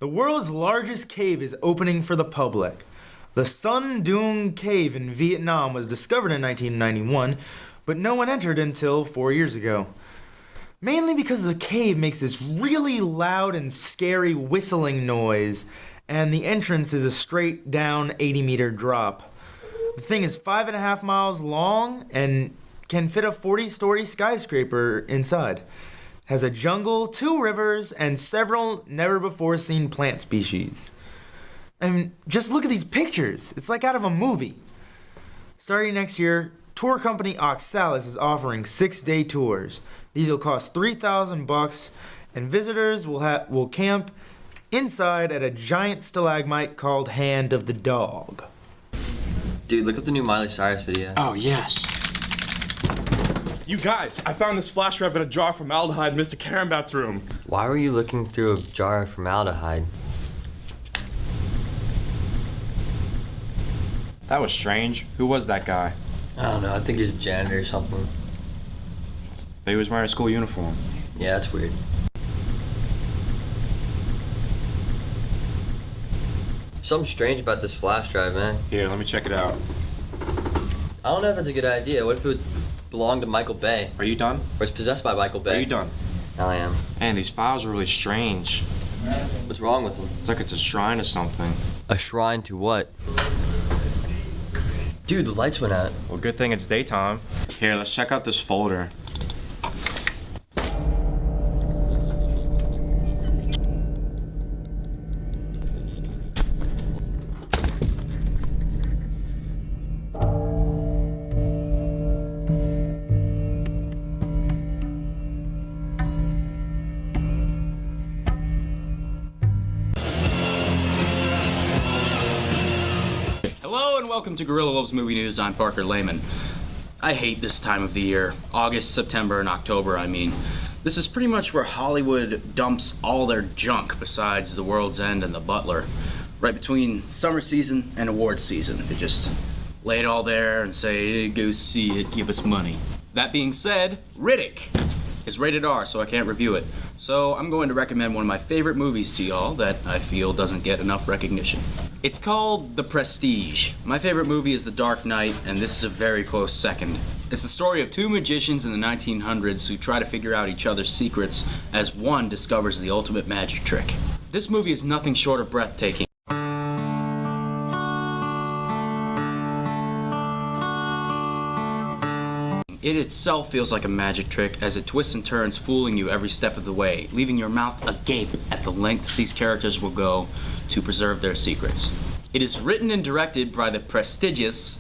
The world's largest cave is opening for the public. The Sun Dung Cave in Vietnam was discovered in 1991, but no one entered until 4 years ago. Mainly because the cave makes this really loud and scary whistling noise, and the entrance is a straight down 80-meter drop. The thing is 5.5 miles long and can fit a 40-story skyscraper inside. Has a jungle, 2 rivers, and several never-before-seen plant species. I mean, just look at these pictures. It's like out of a movie. Starting next year, tour company Oxalis is offering 6-day tours. These will cost $3,000, and visitors will camp inside at a giant stalagmite called Hand of the Dog. Dude, look up the new Miley Cyrus video. Oh, yes. You guys, I found this flash drive in a jar of formaldehyde in Mr. Carambat's room. Why were you looking through a jar of formaldehyde? That was strange. Who was that guy? I don't know, I think he's a janitor or something. But he was wearing a school uniform. Yeah, that's weird. Something strange about this flash drive, man. Here, let me check it out. I don't know if it's a good idea. What if it belonged to Michael Bay? Are you done? Or it's possessed by Michael Bay? Are you done? I am. Man, these files are really strange. What's wrong with them? It's like it's a shrine to something. A shrine to what? Dude, the lights went out. Well, good thing it's daytime. Here, let's check out this folder. Hello and welcome to Guerilla Wolves Movie News. I'm Parker Lehman. I hate this time of the year. August, September, and October, I mean. This is pretty much where Hollywood dumps all their junk besides The World's End and The Butler. Right between summer season and awards season. They just lay it all there and say, hey, go see it, give us money. That being said, Riddick is rated R, so I can't review it. So I'm going to recommend one of my favorite movies to y'all that I feel doesn't get enough recognition. It's called The Prestige. My favorite movie is The Dark Knight, and this is a very close second. It's the story of 2 magicians in the 1900s who try to figure out each other's secrets as one discovers the ultimate magic trick. This movie is nothing short of breathtaking. It itself feels like a magic trick as it twists and turns, fooling you every step of the way, leaving your mouth agape at the lengths these characters will go to preserve their secrets. It is written and directed by the prestigious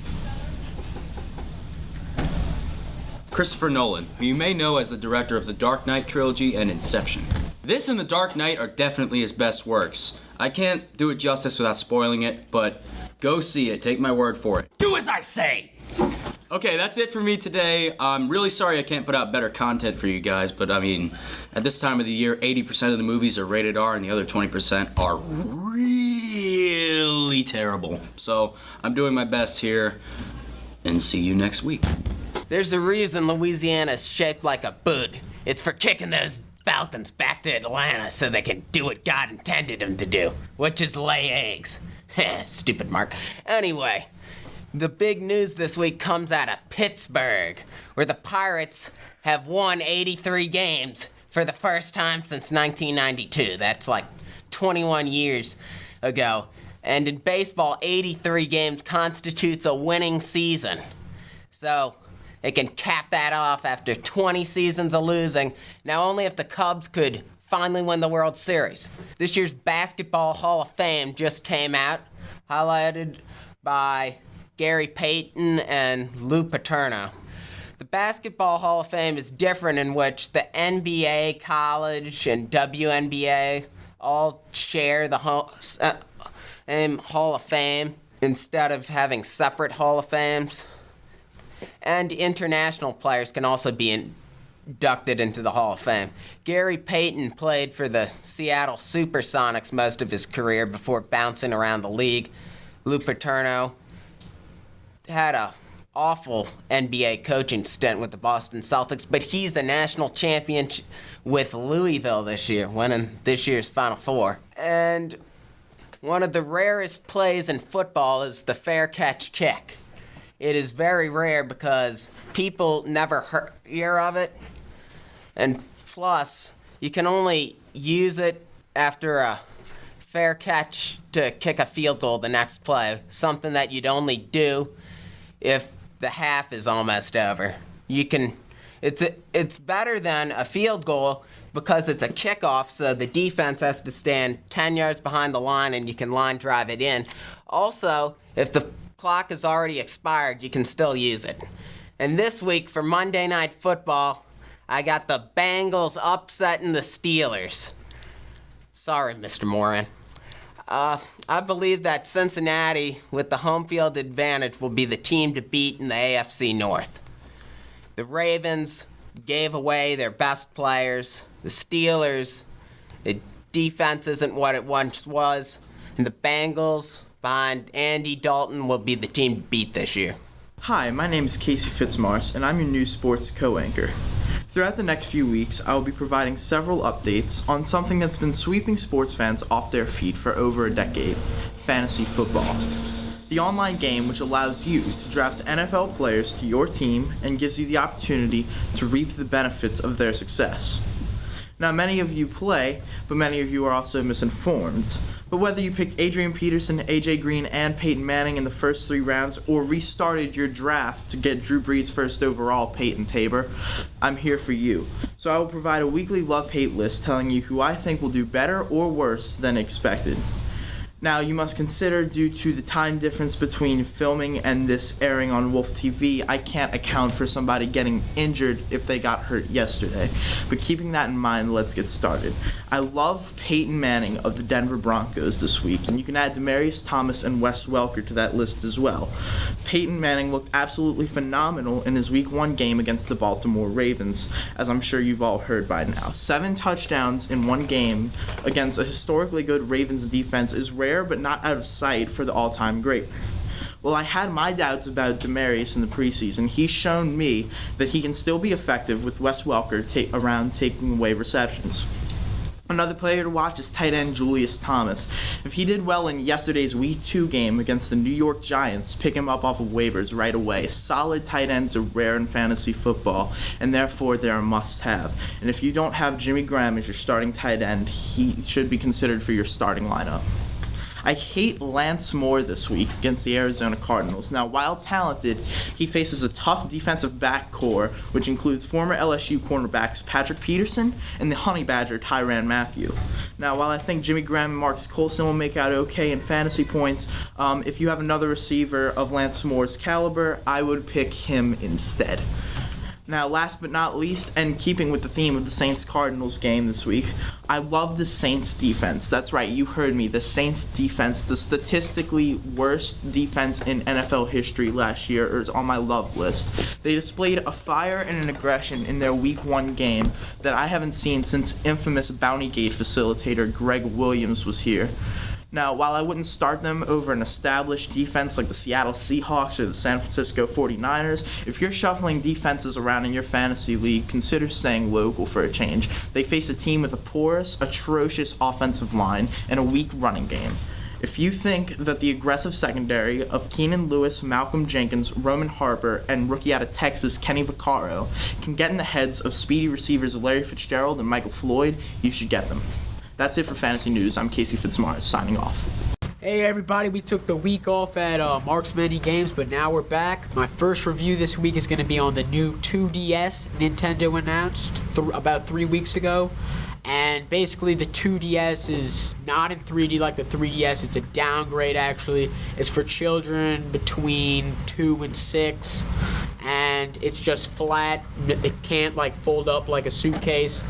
Christopher Nolan, who you may know as the director of the Dark Knight trilogy and Inception. This and The Dark Knight are definitely his best works. I can't do it justice without spoiling it, but go see it, take my word for it. Do as I say! Okay, that's it for me today. I'm really sorry I can't put out better content for you guys, but I mean, at this time of the year, 80% of the movies are rated R and the other 20% are really terrible. So, I'm doing my best here, and see you next week. There's a reason Louisiana's shaped like a boot. It's for kicking those Falcons back to Atlanta so they can do what God intended them to do, which is lay eggs. Stupid Mark. Anyway, the big news this week comes out of Pittsburgh, where the Pirates have won 83 games for the first time since 1992. That's like 21 years ago. And in baseball, 83 games constitutes a winning season. So they can cap that off after 20 seasons of losing. Now, only if the Cubs could finally win the World Series. This year's Basketball Hall of Fame just came out, highlighted by Gary Payton and Lou Paterno. The Basketball Hall of Fame is different in which the NBA, college, and WNBA all share the Hall of Fame instead of having separate Hall of Fames. And international players can also be inducted into the Hall of Fame. Gary Payton played for the Seattle Supersonics most of his career before bouncing around the league. Lou Paterno had a awful NBA coaching stint with the Boston Celtics, but he's a national champion with Louisville this year, winning this year's Final Four. And one of the rarest plays in football is the fair catch kick. It is very rare because people never hear of it, and plus, you can only use it after a fair catch to kick a field goal the next play, something that you'd only do if the half is almost over. It's better than a field goal because it's a kickoff, so the defense has to stand 10 yards behind the line and you can line drive it in. Also, if the clock is already expired, you can still use it. And this week for Monday Night Football, I got the Bengals upsetting the Steelers. Sorry, Mr. Moran. I believe that Cincinnati, with the home field advantage, will be the team to beat in the AFC North. The Ravens gave away their best players. The Steelers, the defense isn't what it once was. And the Bengals, behind Andy Dalton, will be the team to beat this year. Hi, my name is Casey Fitzmars, and I'm your news sports co-anchor. Throughout the next few weeks, I will be providing several updates on something that's been sweeping sports fans off their feet for over a decade: fantasy football. The online game which allows you to draft NFL players to your team and gives you the opportunity to reap the benefits of their success. Now, many of you play, but many of you are also misinformed. But whether you picked Adrian Peterson, AJ Green, and Peyton Manning in the first 3 rounds, or restarted your draft to get Drew Brees first overall, Peyton Tabor, I'm here for you. So I will provide a weekly love-hate list telling you who I think will do better or worse than expected. Now, you must consider, due to the time difference between filming and this airing on Wolf TV, I can't account for somebody getting injured if they got hurt yesterday. But keeping that in mind, let's get started. I love Peyton Manning of the Denver Broncos this week, and you can add Demaryius Thomas and Wes Welker to that list as well. Peyton Manning looked absolutely phenomenal in his Week 1 game against the Baltimore Ravens, as I'm sure you've all heard by now. 7 touchdowns in one game against a historically good Ravens defense is rare, but not out of sight for the all-time great. Well, I had my doubts about Demaryius in the preseason. He's shown me that he can still be effective with Wes Welker around taking away receptions. Another player to watch is tight end Julius Thomas. If he did well in yesterday's Week 2 game against the New York Giants, pick him up off of waivers right away. Solid tight ends are rare in fantasy football, and therefore they're a must-have. And if you don't have Jimmy Graham as your starting tight end, he should be considered for your starting lineup. I hate Lance Moore this week against the Arizona Cardinals. Now, while talented, he faces a tough defensive back core, which includes former LSU cornerbacks Patrick Peterson and the Honey Badger Tyrann Mathieu. Now, while I think Jimmy Graham and Marcus Colston will make out okay in fantasy points, if you have another receiver of Lance Moore's caliber, I would pick him instead. Now, last but not least, and keeping with the theme of the Saints-Cardinals game this week, I love the Saints defense. That's right, you heard me. The Saints defense, the statistically worst defense in NFL history last year, is on my love list. They displayed a fire and an aggression in their Week 1 game that I haven't seen since infamous Bounty Gate facilitator Greg Williams was here. Now, while I wouldn't start them over an established defense like the Seattle Seahawks or the San Francisco 49ers, if you're shuffling defenses around in your fantasy league, consider staying local for a change. They face a team with a porous, atrocious offensive line and a weak running game. If you think that the aggressive secondary of Keenan Lewis, Malcolm Jenkins, Roman Harper, and rookie out of Texas, Kenny Vaccaro, can get in the heads of speedy receivers Larry Fitzgerald and Michael Floyd, you should get them. That's it for Fantasy News. I'm Casey Fitzmars, signing off. Hey everybody, we took the week off at Mark's Mini Games, but now we're back. My first review this week is going to be on the new 2DS Nintendo announced about 3 weeks ago. And basically the 2DS is not in 3D like the 3DS. It's a downgrade actually. It's for children between 2 and 6. And it's just flat. It can't like fold up like a suitcase.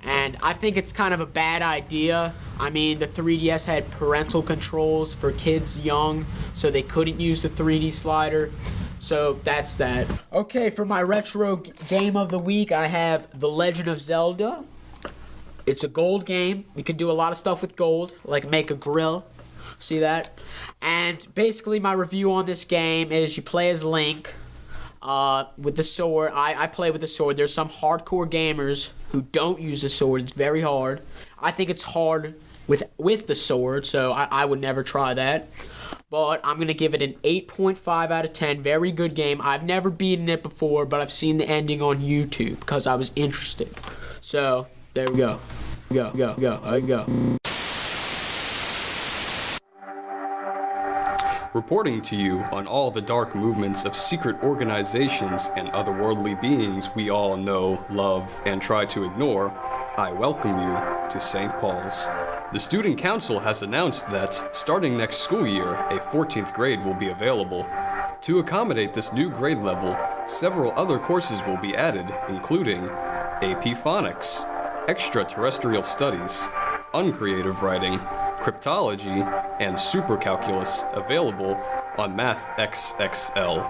And I think it's kind of a bad idea. I mean, the 3DS had parental controls for kids young, so they couldn't use the 3D slider. So that's that. Okay, for my retro game of the week, I have The Legend of Zelda. It's a gold game. You can do a lot of stuff with gold, like make a grill. See that? And basically my review on this game is you play as Link. with the sword. I play with the sword. There's some hardcore gamers who don't use the sword. It's very hard. I think it's hard with the sword, so I would never try that. But I'm going to give it an 8.5 out of 10. Very good game. I've never beaten it before, but I've seen the ending on YouTube because I was interested. So, there we go. Go. Reporting to you on all the dark movements of secret organizations and otherworldly beings we all know, love, and try to ignore, I welcome you to St. Paul's. The Student Council has announced that, starting next school year, a 14th grade will be available. To accommodate this new grade level, several other courses will be added, including AP Phonics, Extraterrestrial Studies, Uncreative Writing, Cryptology, and Supercalculus available on Math XXL.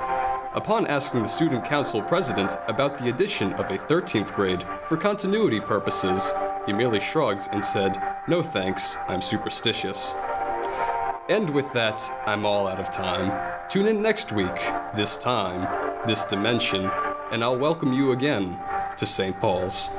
Upon asking the Student Council President about the addition of a 13th grade for continuity purposes, he merely shrugged and said, "No thanks, I'm superstitious." And with that, I'm all out of time. Tune in next week, this time, this dimension, and I'll welcome you again to St. Paul's.